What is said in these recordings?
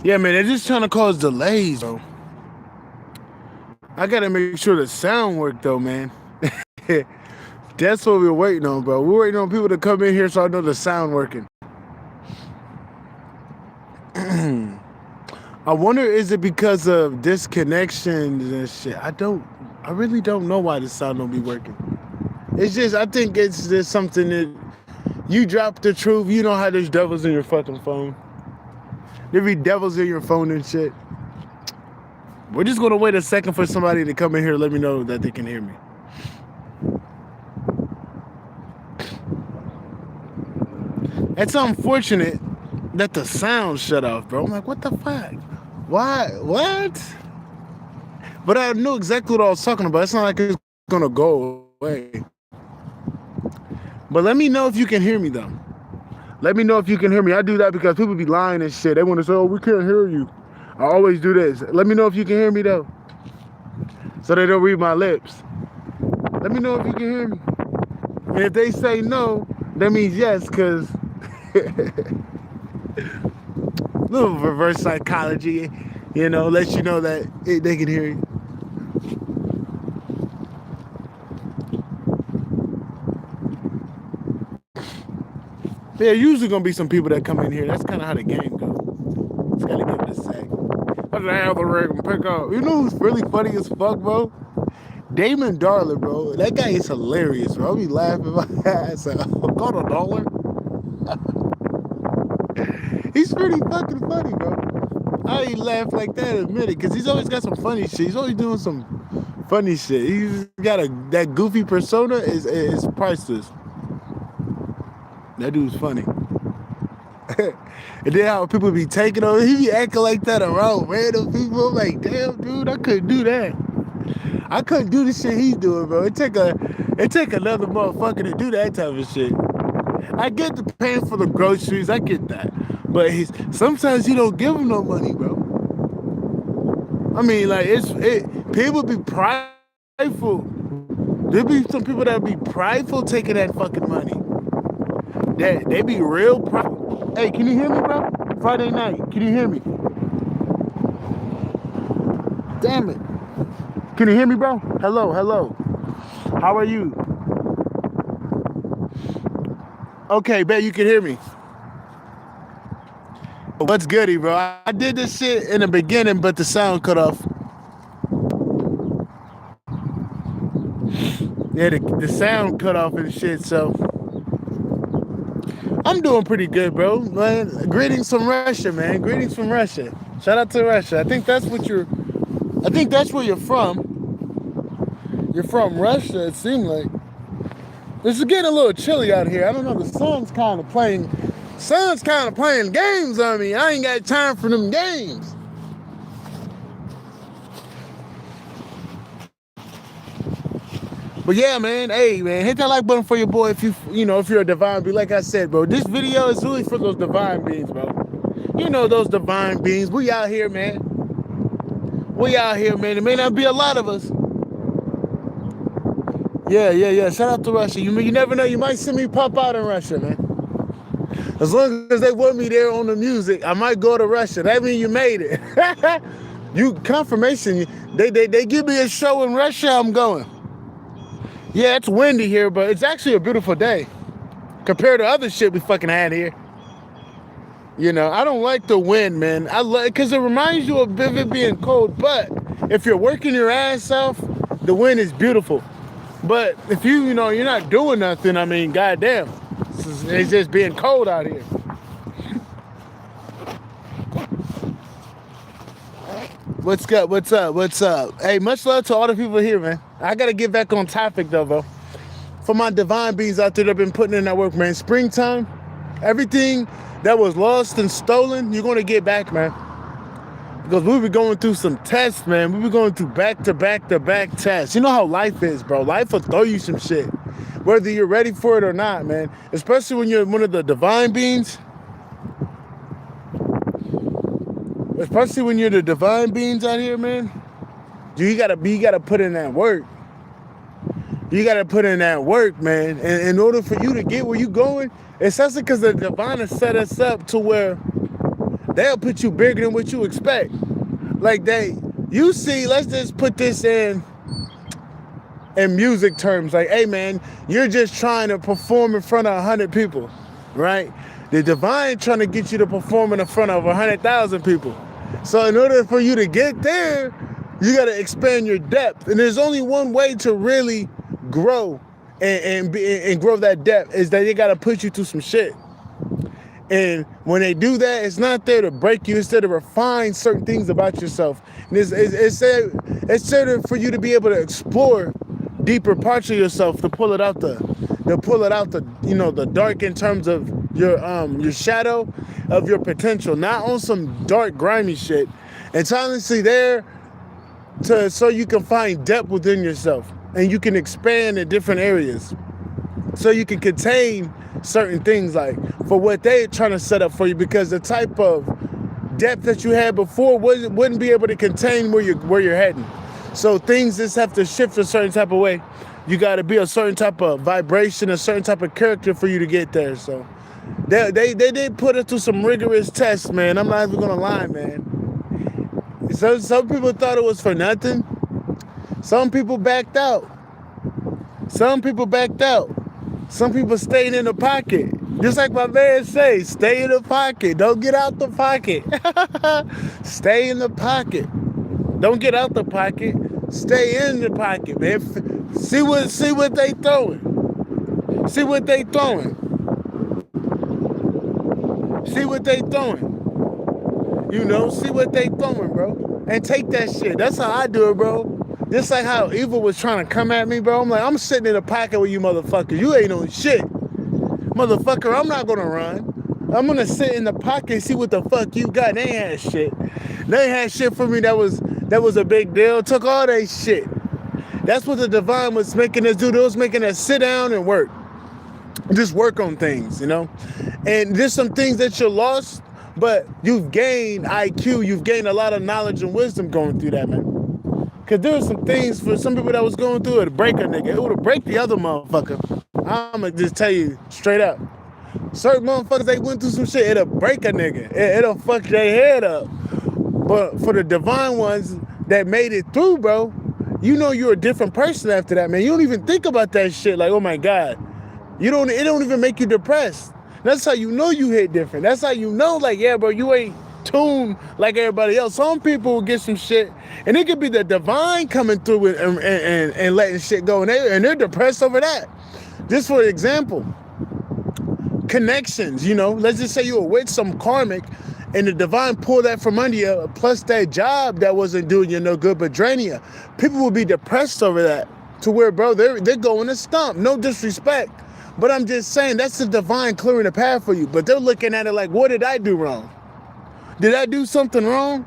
Yeah, man, they're just trying to cause delays, bro. I gotta make sure the sound work though, man. That's what we're waiting on, bro. We're waiting on people to come in here so I know the sound working. I wonder, is it because of disconnections and shit? I really don't know why the sound don't be working. It's just, I think it's just something that you drop the truth. You know how there's devils in your fucking phone. There be devils in your phone and shit. We're just gonna wait a second for somebody to come in here and let me know that they can hear me. It's unfortunate that the sound shut off, bro. I'm like, what the fuck? Why? What? But I knew exactly what I was talking about. It's not like it's gonna go away. But let me know if you can hear me though. Let me know if you can hear me. I do that because people be lying and shit. They want to say, "Oh, we can't hear you." I always do this. Let me know if you can hear me though, so they don't read my lips. Let me know if you can hear me. And if they say no, that means yes, cause little reverse psychology, let you know that they can hear you. There usually gonna be some people that come in here. That's kind of how the game goes. Just gotta give it a sec. What's the algorithm pick up? You know who's really funny as fuck, bro? Damon Darling, bro. That guy is hilarious, bro. I be laughing my ass off. Got a dollar. He's pretty fucking funny, bro. I ain't laugh like that in a minute because he's always got some funny shit. He's always doing some funny shit. He's got that goofy persona is priceless. That dude's funny. And then how people be taking over, he be acting like that around random people. I'm like, damn, dude, I couldn't do that. I couldn't do the shit he's doing, bro. It take another motherfucker to do that type of shit. I get the paying for the groceries, I get that. But sometimes you don't give him no money, bro. I mean, like, people be prideful. There be some people that be prideful taking that fucking money. They be real prideful. Hey, can you hear me, bro? Friday night, can you hear me? Damn it. Can you hear me, bro? Hello. How are you? Okay, bet you can hear me. What's goody, bro? I did this shit in the beginning, but the sound cut off. Yeah, the sound cut off and shit, so I'm doing pretty good, bro. Man, greetings from Russia, man. Greetings from Russia. Shout out to Russia. I think that's where you're from. You're from Russia, it seemed like. It's getting a little chilly out here. I don't know, the sun's kind of playing games on me. I ain't got time for them games. But yeah, man, hey, man, hit that like button for your boy if you're a divine being. Like I said, bro, this video is really for those divine beings, bro. You know those divine beings. We out here, man. It may not be a lot of us. Yeah. Shout out to Russia. You never know. You might see me pop out in Russia, man. As long as they want me there on the music, I might go to Russia. That means you made it. You confirmation. They give me a show in Russia, I'm going. Yeah, it's windy here, but it's actually a beautiful day compared to other shit we fucking had here. I don't like the wind, man. I like because it reminds you of it being cold. But if you're working your ass off, the wind is beautiful. But if you're not doing nothing, I mean, goddamn, it's just being cold out here. What's up? Hey, much love to all the people here, man. I gotta get back on topic though, bro. For my divine beings out there that have been putting in that work, man. Springtime, everything that was lost and stolen, you're gonna get back, man. Because we be going through some tests, man. We be going through back-to-back tests. You know how life is, bro. Life will throw you some shit, whether you're ready for it or not, man. Especially when you're one of the divine beings. Especially when you're the divine beings out here, man. You gotta put in that work. You gotta put in that work, man. And in order for you to get where you going, it's also because the divine has set us up to where they'll put you bigger than what you expect. Like you see, let's just put this in music terms. Like, hey man, you're just trying to perform in front of 100 people, right? The divine trying to get you to perform in front of 100,000 people. So in order for you to get there, you got to expand your depth. And there's only one way to really grow and grow that depth, is that they got to put you through some shit. And when they do that, it's not there to break you. It's there to refine certain things about yourself. And it's there for you to be able to explore deeper parts of yourself, to pull it out the the dark in terms of your shadow of your potential, not on some dark grimy shit. It's honestly there so you can find depth within yourself, and you can expand in different areas, so you can contain certain things, like for what they're trying to set up for you, because the type of depth that you had before wouldn't be able to contain where you're heading. So things just have to shift a certain type of way. You got to be a certain type of vibration, a certain type of character for you to get there. So they did put us through some rigorous tests, man. I'm not even gonna lie, man. So some people thought it was for nothing. Some people backed out. Some people stayed in the pocket. Just like my man say, stay in the pocket. Don't get out the pocket. Stay in the pocket. Don't get out the pocket. Stay in the pocket, man. See what they throwing. See what they throwing. See what they throwing. See what they throwing, bro. And take that shit. That's how I do it, bro. Just like how evil was trying to come at me, bro. I'm like, I'm sitting in the pocket with you motherfuckers. You ain't on shit. Motherfucker, I'm not gonna run. I'm gonna sit in the pocket and see what the fuck you got. They ain't had shit. They ain't had shit for me that was a big deal. Took all that shit. That's what the divine was making us do. They was making us sit down and work. Just work on things, And there's some things that you lost, but you've gained IQ. You've gained a lot of knowledge and wisdom going through that, man. Because there were some things for some people that was going through it, break a nigga. It would have break the other motherfucker. I'm going to just tell you straight up. Certain motherfuckers, they went through some shit, it'll break a nigga. It'll fuck their head up. But for the divine ones that made it through, bro, you're a different person after that, man. You don't even think about that shit like, oh my God. It don't even make you depressed. That's how you know you hit different. That's how you know, like, yeah, bro, you ain't tuned like everybody else. Some people will get some shit, and it could be the divine coming through and letting shit go, and they're depressed over that. Just for example, connections, let's just say you were with some karmic, and the divine pulled that from under you, plus that job that wasn't doing you no good but draining you. People will be depressed over that, to where, bro, they're going to stump. No disrespect, but I'm just saying that's the divine clearing the path for you. But they're looking at it like, what did I do wrong? Did I do something wrong?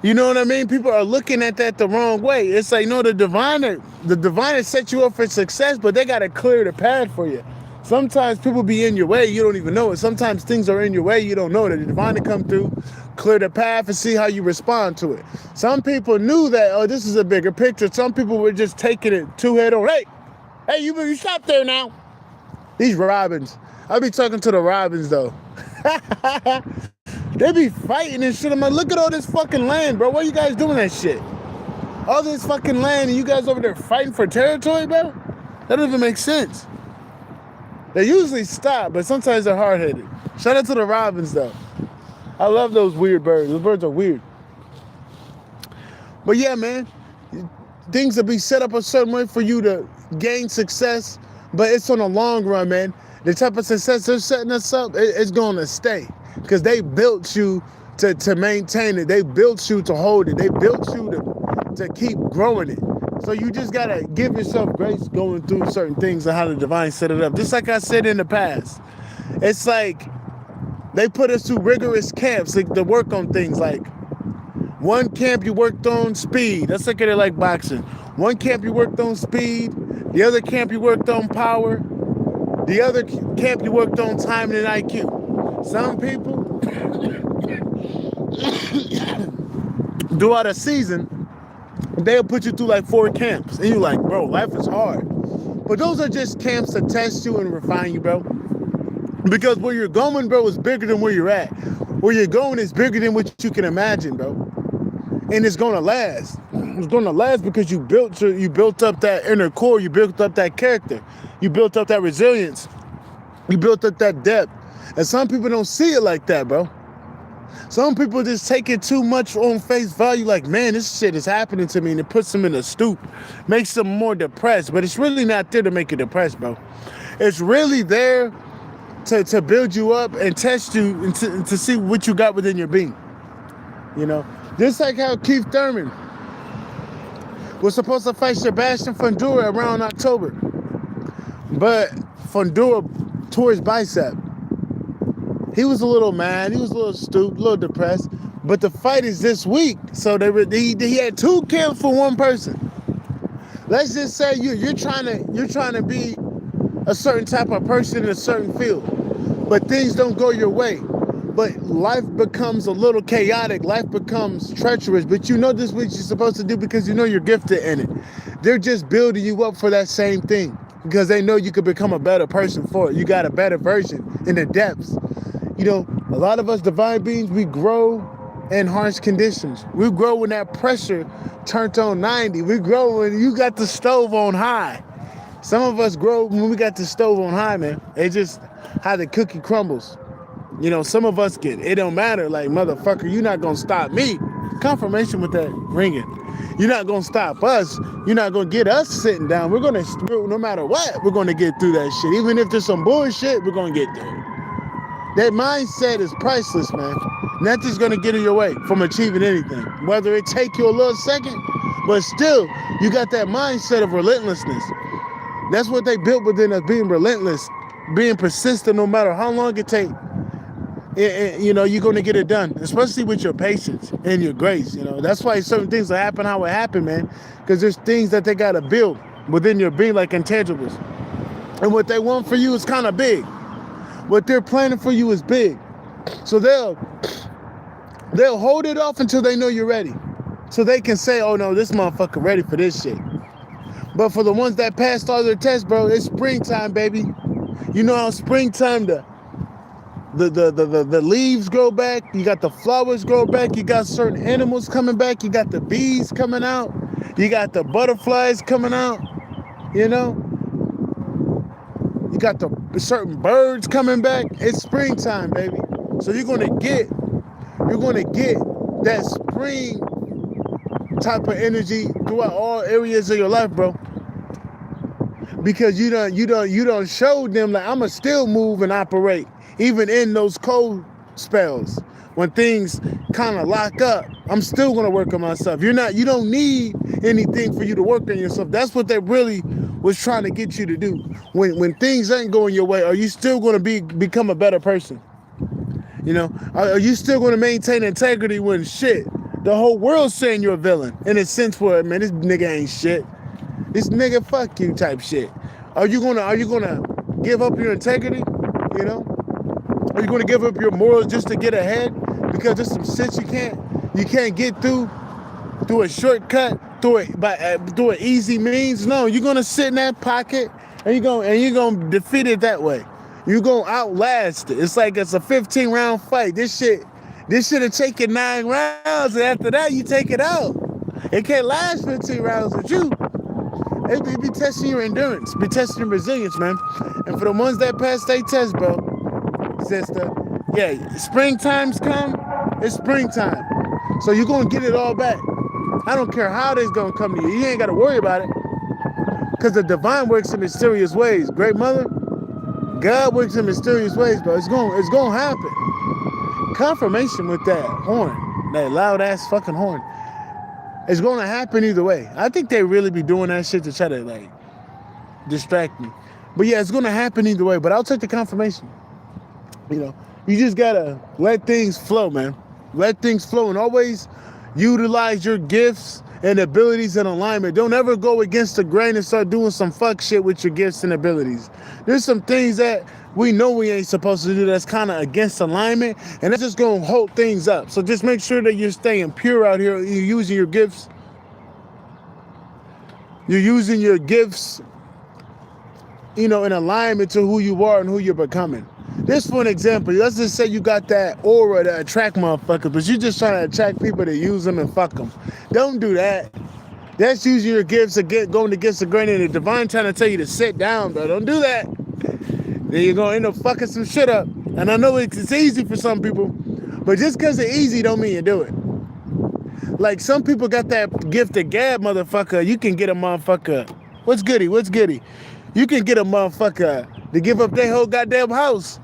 You know what I mean? People are looking at that the wrong way. It's like, no, the divine has set you up for success, but they got to clear the path for you. Sometimes people be in your way, you don't even know it. Sometimes things are in your way, you don't know it. The divine to come through, clear the path, and see how you respond to it. Some people knew that, oh, this is a bigger picture. Some people were just taking it too head on. Hey, you stop there now. These Robins. I be talking to the Robins, though. They be fighting and shit. I'm like, look at all this fucking land, bro. Why you guys doing that shit? All this fucking land and you guys over there fighting for territory, bro? That doesn't even make sense. They usually stop, but sometimes they're hard-headed. Shout out to the Robins, though. I love those weird birds. Those birds are weird. But yeah, man, things will be set up a certain way for you to gain success, but it's on the long run, man. The type of success they're setting us up, it's going to stay. Because they built you to maintain it. They built you to hold it. They built you to keep growing it. So you just got to give yourself grace going through certain things and how the divine set it up. Just like I said in the past. It's like they put us through rigorous camps to work on things. Like one camp you worked on speed. Let's look at it like boxing. One camp you worked on speed. The other camp you worked on power. The other camp you worked on timing and IQ. Some people, throughout a season, they'll put you through like 4 camps. And you're like, bro, life is hard. But those are just camps to test you and refine you, bro. Because where you're going, bro, is bigger than where you're at. Where you're going is bigger than what you can imagine, bro. And it's gonna last. It's gonna last because you built up that inner core, you built up that character, you built up that resilience, you built up that depth. And some people don't see it like that, bro. Some people just take it too much on face value, like, man, this shit is happening to me, and it puts them in a stoop, makes them more depressed. But it's really not there to make you depressed, bro. It's really there to build you up and test you and to see what you got within your being. You know, just like how Keith Thurman was supposed to fight Sebastian Fundora around October, but Fundora tore his bicep. He was a little mad, he was a little stupid, a little depressed, but the fight is this week, so he had 2 kills for 1 person. Let's just say you're trying to be a certain type of person in a certain field, but things don't go your way. But life becomes a little chaotic, life becomes treacherous, but you know this is what you're supposed to do because you know you're gifted in it. They're just building you up for that same thing because they know you could become a better person for it. You got a better version in the depths. You know, a lot of us divine beings, we grow in harsh conditions. We grow when that pressure turned on 90. We grow when you got the stove on high. Some of us grow when we got the stove on high, man. It's just how the cookie crumbles. You know, some of us it don't matter. Like, motherfucker, you're not going to stop me. Confirmation with that ringing. You're not going to stop us. You're not going to get us sitting down. We're going to, no matter what, we're going to get through that shit. Even if there's some bullshit, we're going to get there. That mindset is priceless, man. Nothing's going to get in your way from achieving anything. Whether it take you a little second, but still, you got that mindset of relentlessness. That's what they built within us, being relentless, being persistent no matter how long it takes. You know, you're going to get it done, especially with your patience and your grace. You know, that's why certain things will happen how it happened, man, because there's things that they got to build within your being, like intangibles. And what they want for you is kind of big. What they're planning for you is big. So they'll hold it off until they know you're ready. So they can say, oh no, this motherfucker ready for this shit. But for the ones that passed all their tests, bro, it's springtime, baby. You know how springtime the leaves grow back, you got the flowers grow back, you got certain animals coming back, you got the bees coming out, you got the butterflies coming out, you know? You got the certain birds coming back. It's springtime, baby. So you're gonna get that spring type of energy throughout all areas of your life, bro. Because you done showed them like I'ma still move and operate, even in those cold spells. When things kind of lock up, I'm still gonna work on myself. You don't need anything for you to work on yourself. That's what they really was trying to get you to do. When things ain't going your way, are you still gonna become a better person? You know, are you still gonna maintain integrity when shit, the whole world's saying you're a villain in a sense where, man, this nigga ain't shit. This nigga fuck you type shit. Are you gonna give up your integrity? You know? Are you gonna give up your morals just to get ahead? Because there's some shit you can't get through a shortcut, through an easy means. No, you're gonna sit in that pocket and you're gonna defeat it that way. You're gonna outlast it. It's like it's a 15-round fight. This shit will take you 9 rounds, and after that you take it out. It can't last 15 rounds with you. It be testing your endurance, be testing your resilience, man. And for the ones that pass they test, bro, sister, yeah, springtime's come, it's springtime. So you're gonna get it all back. I don't care how this gonna come to you. You ain't gotta worry about it. Because the divine works in mysterious ways. Great mother, God works in mysterious ways, bro. It's gonna happen. Confirmation with that horn, that loud ass fucking horn. It's gonna happen either way. I think they really be doing that shit to try to like distract me. But yeah, it's gonna happen either way. But I'll take the confirmation. You know, you just gotta let things flow, man. Let things flow and always utilize your gifts and abilities in alignment. Don't ever go against the grain and start doing some fuck shit with your gifts and abilities. There's some things that we know we ain't supposed to do that's kind of against alignment, and that's just going to hold things up. So just make sure that you're staying pure out here. You're using your gifts. You're using your gifts, you know, in alignment to who you are and who you're becoming. This for an example. Let's just say you got that aura to attract motherfuckers, but you just trying to attract people to use them and fuck them. Don't do that. That's using your gifts going against the grain, and the divine trying to tell you to sit down, bro. Don't do that. Then you're gonna end up fucking some shit up. And I know it's easy for some people, but just because it's easy don't mean you do it. Like some people got that gift of gab, motherfucker. You can get a motherfucker. What's goody? You can get a motherfucker to give up their whole goddamn house.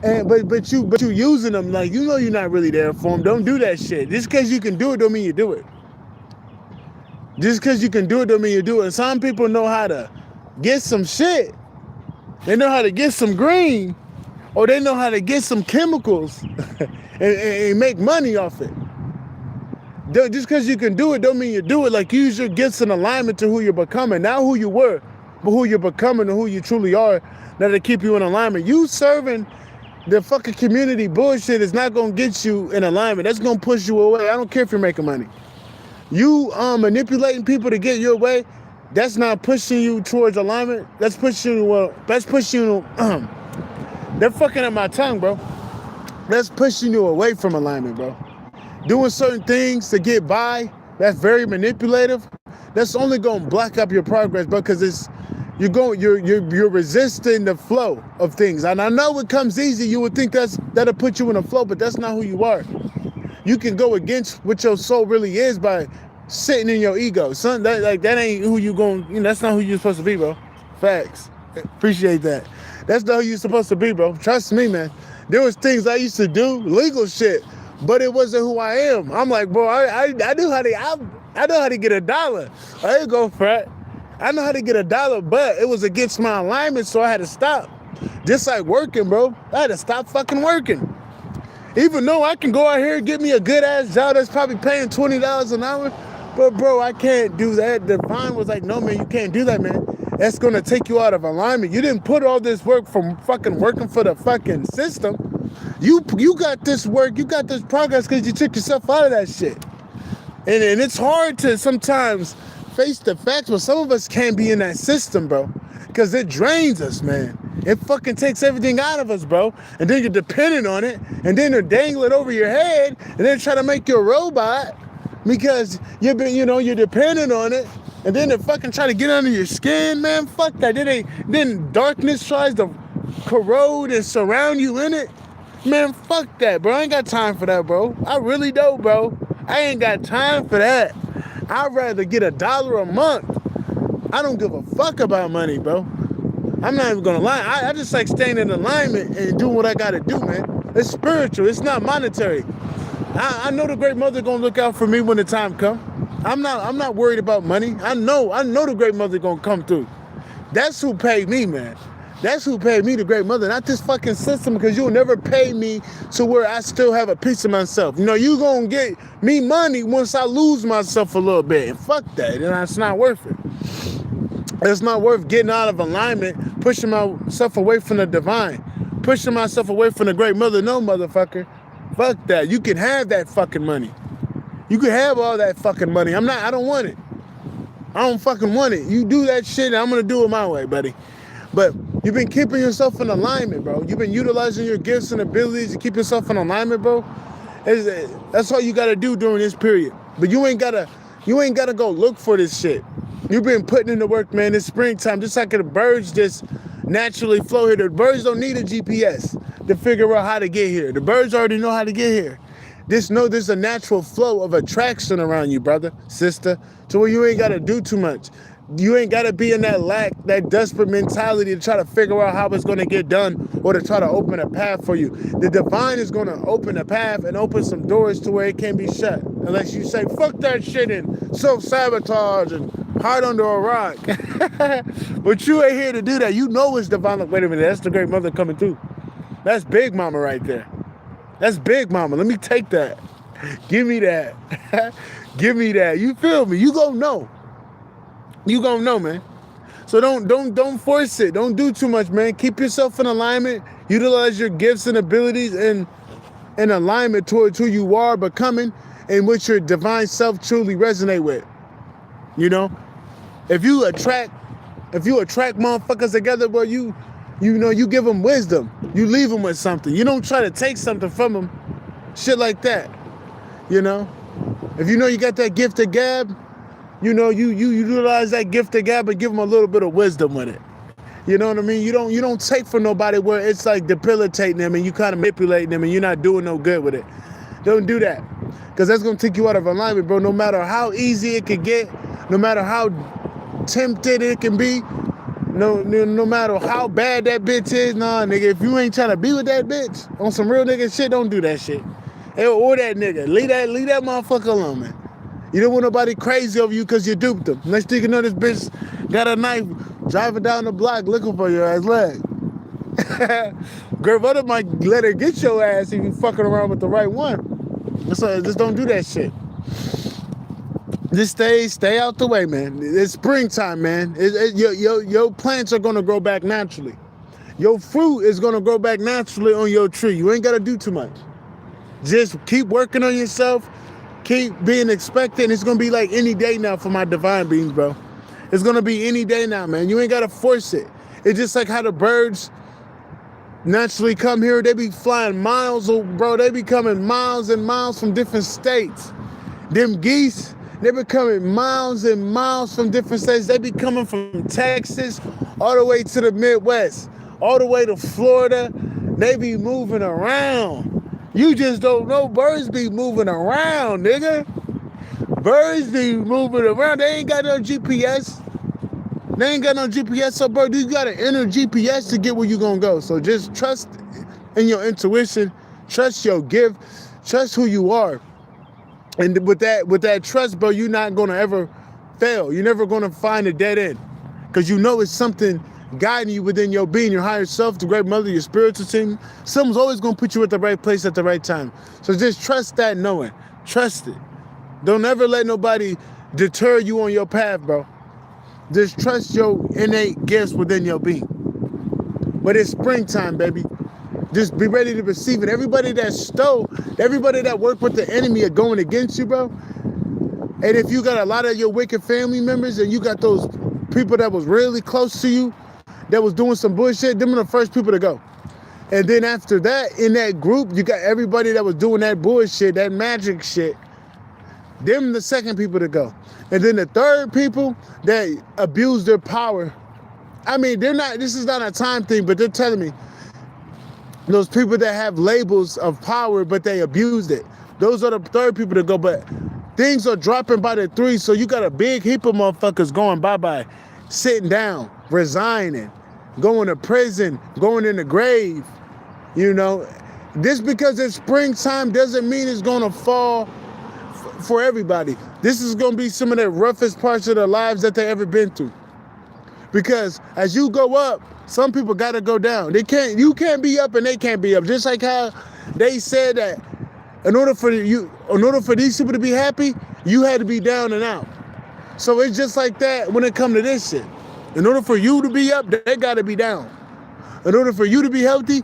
And but you using them like you know you're not really there for them. Don't do that shit. Just because you can do it don't mean you do it. Just because you can do it don't mean you do it. And some people know how to get some shit. They know how to get some green, or they know how to get some chemicals and make money off it. Just because you can do it don't mean you do it. Like use your gifts in alignment to who you're becoming. Not who you were, but who you're becoming and who you truly are. That'll keep you in alignment. You serving the fucking community bullshit is not going to get you in alignment. That's going to push you away. I don't care if you're making money. You manipulating people to get your way, that's not pushing you towards alignment. That's pushing you, they're fucking up my tongue, bro. That's pushing you away from alignment, bro. Doing certain things to get by, that's very manipulative. That's only going to block up your progress, bro, because you're resisting the flow of things. And I know it comes easy. You would think that'll put you in a flow, but that's not who you are. You can go against what your soul really is by sitting in your ego. Son, that ain't who you going, that's not who you're supposed to be, bro. Facts. Appreciate that. That's not who you're supposed to be, bro. Trust me, man. There was things I used to do, legal shit, but it wasn't who I am. I'm like, bro, I know how to get $1. I ain't go for it. I know how to get $1, but it was against my alignment, so I had to stop. Just like working, bro. I had to stop fucking working. Even though I can go out here and get me a good ass job that's probably paying $20 an hour, but bro, I can't do that. Divine was like, no, man, you can't do that, man. That's gonna take you out of alignment. You didn't put all this work from fucking working for the fucking system. You got this work, you got this progress because you took yourself out of that shit. And it's hard to sometimes face the facts, but some of us can't be in that system, bro, because it drains us, man. It fucking takes everything out of us, bro. And then you're dependent on it, and then they're dangling over your head, and then try to make you a robot because you're dependent on it, and then they fucking try to get under your skin, man. Fuck that. Then darkness tries to corrode and surround you in it. Man, fuck that, bro. I ain't got time for that, bro. I really don't, bro. I ain't got time for that. I'd rather get $1 a month. I don't give a fuck about money, bro. I'm not even gonna lie. I just like staying in alignment and doing what I gotta do, man. It's spiritual. It's not monetary. I know the Great Mother gonna look out for me when the time comes. I'm not worried about money. I know the Great Mother gonna come through. That's who paid me, man. That's who paid me, the Great Mother, not this fucking system, because you'll never pay me to where I still have a piece of myself. You gonna get me money once I lose myself a little bit. And fuck that. And it's not worth it. It's not worth getting out of alignment, pushing myself away from the divine, pushing myself away from the Great Mother. No, motherfucker. Fuck that. You can have that fucking money. You can have all that fucking money. I don't want it. I don't fucking want it. You do that shit and I'm gonna do it my way, buddy. But you've been keeping yourself in alignment, bro. You've been utilizing your gifts and abilities to keep yourself in alignment, bro. That's all you gotta do during this period. But you ain't gotta go look for this shit. You've been putting in the work, man. It's springtime. Just like the birds just naturally flow here. The birds don't need a GPS to figure out how to get here. The birds already know how to get here. Just know there's a natural flow of attraction around you, brother, sister, to where you ain't got to do too much. You ain't got to be in that desperate mentality to try to figure out how it's going to get done or to try to open a path for you. The divine is going to open a path and open some doors to where it can't be shut. Unless you say, fuck that shit and self-sabotage and hide under a rock. But you ain't here to do that. You know it's divine. Wait a minute, that's the Great Mother coming through. That's Big Mama right there. That's Big Mama. Let me take that. Give me that. Give me that. You feel me? You gonna know. You gonna know, man. So don't force it. Don't do too much, man. Keep yourself in alignment. Utilize your gifts and abilities in alignment towards who you are becoming and what your divine self truly resonate with. If you attract motherfuckers together, bro, You know, you give them wisdom. You leave them with something. You don't try to take something from them. Shit like that. You know? If you know you got that gift of gab, you know, you utilize that gift of gab and give them a little bit of wisdom with it. You know what I mean? You don't take from nobody where it's like debilitating them and you kind of manipulating them and you're not doing no good with it. Don't do that. Because that's going to take you out of alignment, bro. No matter how easy it could get, no matter how tempted it can be, no matter how bad that bitch is, nah, nigga, if you ain't trying to be with that bitch on some real nigga shit, don't do that shit. Or that nigga. Leave that motherfucker alone, man. You don't want nobody crazy over you because you duped them. Next thing you know, this bitch got a knife driving down the block looking for your ass leg. Grandmother might let her get your ass if you fucking around with the right one. So just don't do that shit. Just stay out the way, man. It's springtime, man. Your plants are gonna grow back naturally. Your fruit is gonna grow back naturally on your tree. You ain't gotta do too much. Just keep working on yourself. Keep being expectant. It's gonna be like any day now for my divine beings, bro. It's gonna be any day now, man. You ain't gotta force it. It's just like how the birds naturally come here. They be flying miles, bro. They be coming miles and miles from different states. Them geese, they be coming miles and miles from different states. They be coming from Texas all the way to the Midwest, all the way to Florida. They be moving around. You just don't know. Birds be moving around, nigga. Birds be moving around. They ain't got no GPS. They ain't got no GPS. So, bro, you got to enter GPS to get where you going to go. So just trust in your intuition. Trust your gift. Trust who you are. And with that trust, bro, you're not going to ever fail. You're never going to find a dead end. Because you know it's something guiding you within your being, your higher self, the great mother, your spiritual team. Someone's always going to put you at the right place at the right time. So just trust that knowing. Trust it. Don't ever let nobody deter you on your path, bro. Just trust your innate gifts within your being. But it's springtime, baby. Just be ready to receive it. Everybody that stole, everybody that worked with the enemy are going against you, bro. And if you got a lot of your wicked family members and you got those people that was really close to you, that was doing some bullshit, them are the first people to go. And then after that, in that group, you got everybody that was doing that bullshit, that magic shit. Them the second people to go. And then the third people that abuse their power. I mean, this is not a time thing, but they're telling me those people that have labels of power, but they abused it. Those are the third people to go. But things are dropping by the three, so you got a big heap of motherfuckers going bye-bye, sitting down, resigning, going to prison, going in the grave. You know, this because it's springtime doesn't mean it's going to fall for everybody. This is going to be some of the roughest parts of their lives that they ever been through. Because as you go up, some people got to go down. You can't be up and they can't be up. Just like how they said that in order for these people to be happy, you had to be down and out. So it's just like that when it comes to this shit. In order for you to be up, they got to be down. In order for you to be healthy,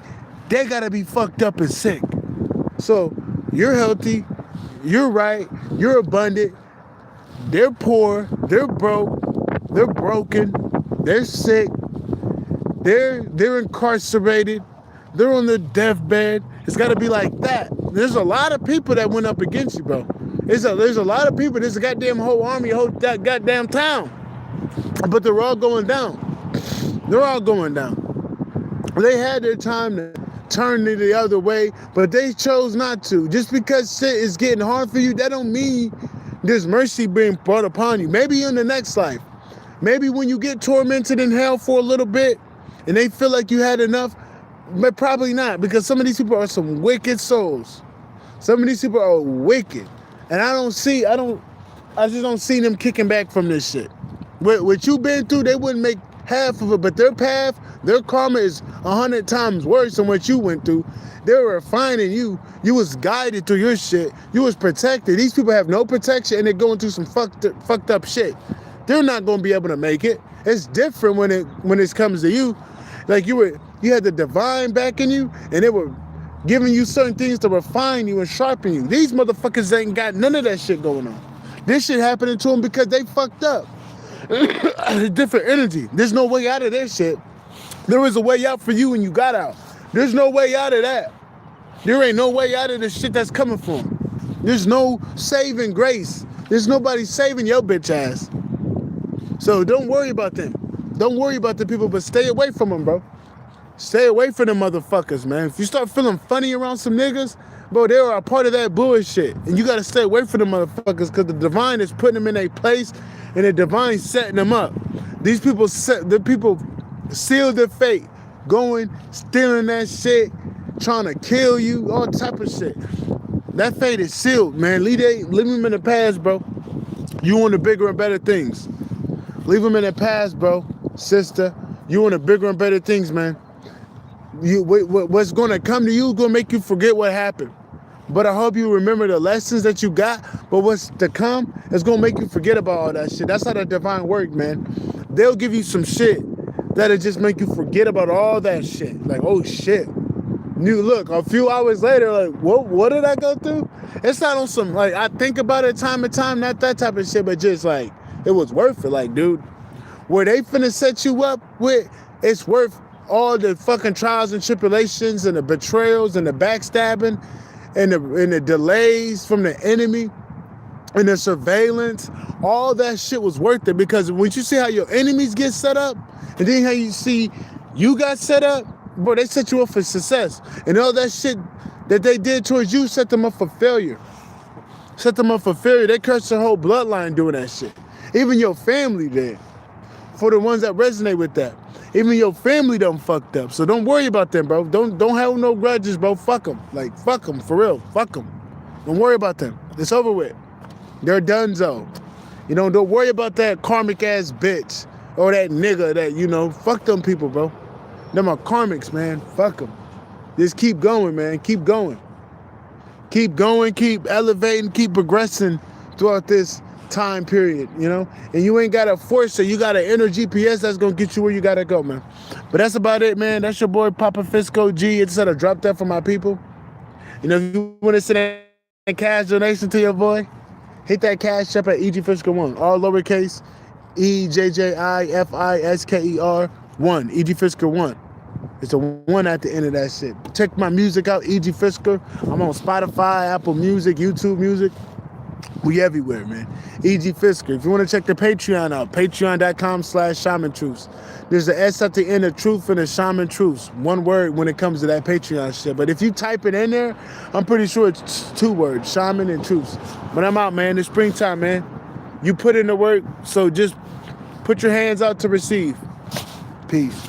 they got to be fucked up and sick. So you're healthy, you're right, you're abundant, they're poor, they're broke, they're broken, they're sick, they're incarcerated, they're on their deathbed. It's got to be like that. There's a lot of people that went up against you, bro. There's a lot of people. There's a goddamn whole army, a whole goddamn town. But they're all going down. They're all going down. They had their time to turn it the other way, but they chose not to. Just because shit is getting hard for you, that don't mean there's mercy being brought upon you. Maybe in the next life. Maybe when you get tormented in hell for a little bit and they feel like you had enough, but probably not, because some of these people are some wicked souls. Some of these people are wicked. And I just don't see them kicking back from this shit. What you've been through, they wouldn't make half of it, but their path, their karma is 100 times worse than what you went through. They were refining you. You was guided through your shit. You was protected. These people have no protection and they're going through some fucked up shit. They're not going to be able to make it. It's different when it comes to you. Like you had the divine backing you and they were giving you certain things to refine you and sharpen you. These motherfuckers ain't got none of that shit going on. This shit happening to them because they fucked up. Different energy. There's no way out of this shit. There was a way out for you when you got out. There's no way out of that. There ain't no way out of the shit that's coming from. There's no saving grace. There's nobody saving your bitch ass. So don't worry about them. Don't worry about the people, but stay away from them, bro. Stay away from them motherfuckers, man. If you start feeling funny around some niggas, bro, they are a part of that bullshit. And you gotta stay away from them motherfuckers because the divine is putting them in a place and the divine setting them up. These people seal their fate, going, stealing that shit, trying to kill you, all type of shit. That fate is sealed, man. Leave them in the past, bro. You want the bigger and better things. Leave them in the past, bro. Sister, you want the bigger and better things, man. What's going to come to you is going to make you forget what happened. But I hope you remember the lessons that you got. But what's to come is going to make you forget about all that shit. That's how the divine work, man. They'll give you some shit that'll just make you forget about all that shit. Like, oh shit. You look, a few hours later, like, what did I go through? It's not on some, like, I think about it time and time, not that type of shit, but just like, it was worth it. Like, dude, where they finna set you up with, it's worth all the fucking trials and tribulations and the betrayals and the backstabbing and the delays from the enemy and the surveillance. All that shit was worth it, because when you see how your enemies get set up and then how you see you got set up, bro, they set you up for success. And all that shit that they did towards you set them up for failure. Set them up for failure. They cursed their whole bloodline doing that shit. Even your family did. For the ones that resonate with that. Even your family done fucked up. So don't worry about them, bro. Don't have no grudges, bro. Fuck them. Like, fuck them, for real. Fuck them. Don't worry about them. It's over with. They're donezo. You know, don't worry about that karmic ass bitch or that nigga that, you know, fuck them people, bro. Them are karmics, man. Fuck them. Just keep going, man. Keep going. Keep going, keep elevating, keep progressing throughout this time period, you know? And you ain't got to force it. You got an inner GPS that's going to get you where you got to go, man. But that's about it, man. That's your boy, Papa Fisco G. It's said I dropped that for my people. You know, if you want to send a cash donation to your boy, hit that cash up at EG Fisker 1. All lowercase, EJJIFISKER 1. EG Fisker 1. It's a 1 at the end of that shit. Check my music out, EG Fisker. I'm on Spotify, Apple Music, YouTube Music. We everywhere, man. EG Fisker. If you want to check the Patreon out, patreon.com/Shaman Truths. There's an S at the end of truth and a Shaman Truths. One word when it comes to that Patreon shit. But if you type it in there, I'm pretty sure it's 2 words, Shaman and Truths. But I'm out, man. It's springtime, man. You put in the work, so just put your hands out to receive. Peace.